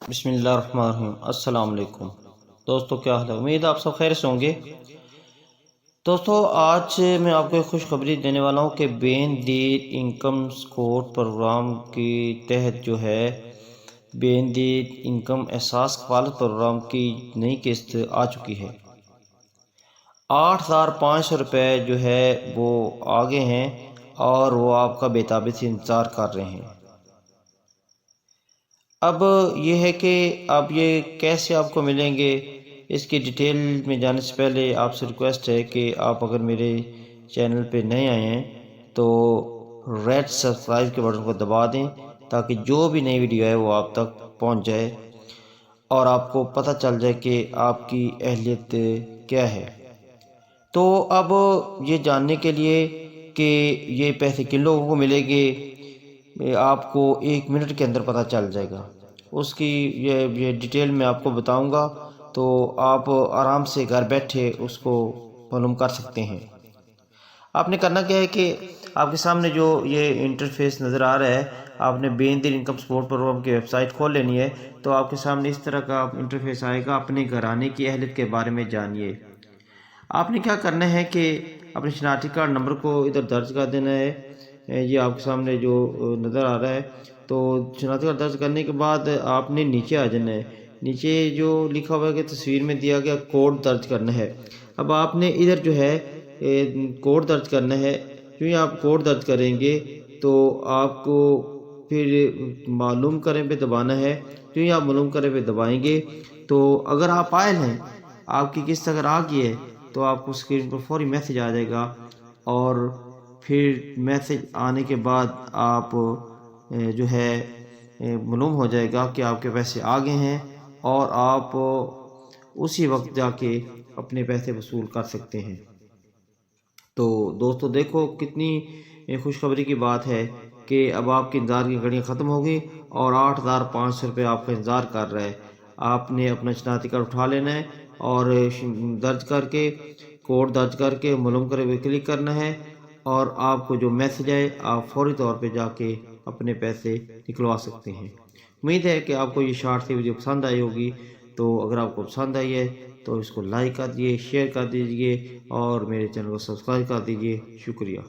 بسم اللہ الرحمن الرحیم۔ السلام علیکم دوستو، کیا حال ہے؟ امید آپ سب خیر سے ہوں گے۔ دوستو، آج میں آپ کو ایک خوشخبری دینے والا ہوں کہ بے نظیر انکم سپورٹ پروگرام کی تحت جو ہے بے نظیر انکم احساس کفالت پروگرام کی نئی قسط آ چکی ہے۔ 8,500 روپے جو ہے وہ آگے ہیں اور وہ آپ کا بےتابی سے انتظار کر رہے ہیں۔ اب یہ ہے کہ اب یہ کیسے آپ کو ملیں گے، اس کی ڈیٹیل میں جانے سے پہلے آپ سے ریکویسٹ ہے کہ آپ اگر میرے چینل پہ نئے آئے ہیں تو ریڈ سبسکرائب کے بٹن کو دبا دیں تاکہ جو بھی نئی ویڈیو ہے وہ آپ تک پہنچ جائے اور آپ کو پتہ چل جائے کہ آپ کی اہلیت کیا ہے۔ تو اب یہ جاننے کے لیے کہ یہ پیسے کن لوگوں کو ملیں گے آپ کو 1 منٹ کے اندر پتہ چل جائے گا۔ اس کی یہ ڈیٹیل میں آپ کو بتاؤں گا، تو آپ آرام سے گھر بیٹھے اس کو معلوم کر سکتے ہیں۔ آپ نے کرنا کیا ہے کہ آپ کے سامنے جو یہ انٹرفیس نظر آ رہا ہے، آپ نے بے نظیر انکم سپورٹ پروگرام کی ویب سائٹ کھول لینی ہے۔ تو آپ کے سامنے اس طرح کا انٹرفیس آئے گا۔ اپنے گھرانے کی اہلیت کے بارے میں جانیے۔ آپ نے کیا کرنا ہے کہ اپنے شناختی کارڈ نمبر کو ادھر درج کر دینا ہے۔ یہ آپ کے سامنے جو نظر آ رہا ہے، تو شناختی کارڈ درج کرنے کے بعد آپ نے نیچے آ جانا ہے۔ نیچے جو لکھا ہوا ہے کہ تصویر میں دیا گیا کوڈ درج کرنا ہے۔ اب آپ نے ادھر جو ہے کوڈ درج کرنا ہے۔ جو ہی آپ کوڈ درج کریں گے تو آپ کو پھر معلوم کریں پہ دبانا ہے۔ جو ہی آپ معلوم کریں پہ دبائیں گے تو اگر آپ آئل ہیں، آپ کی قسط اگر آ گئی ہے تو آپ کو اسکرین پر فوری میسج آ جائے گا، اور پھر میسج آنے کے بعد آپ جو ہے معلوم ہو جائے گا کہ آپ کے پیسے آ گئے ہیں، اور آپ اسی وقت جا کے اپنے پیسے وصول کر سکتے ہیں۔ تو دوستو دیکھو کتنی خوشخبری کی بات ہے کہ اب آپ کی انتظار کی گھڑیاں ختم ہو گئی اور 8,500 روپے آپ کا انتظار کر رہا ہے۔ آپ نے اپنا شناختی کارڈ اٹھا لینا ہے اور درج کر کے کوڈ درج کر کے معلوم کرے ہوئے کلک کرنا ہے، اور آپ کو جو میسج آئے آپ فوری طور پہ جا کے اپنے پیسے نکلوا سکتے ہیں۔ امید ہے کہ آپ کو یہ شارٹ سی ویڈیو پسند آئی ہوگی۔ تو اگر آپ کو پسند آئی ہے تو اس کو لائک کر دیجیے، شیئر کر دیجیے اور میرے چینل کو سبسکرائب کر دیجیے۔ شکریہ۔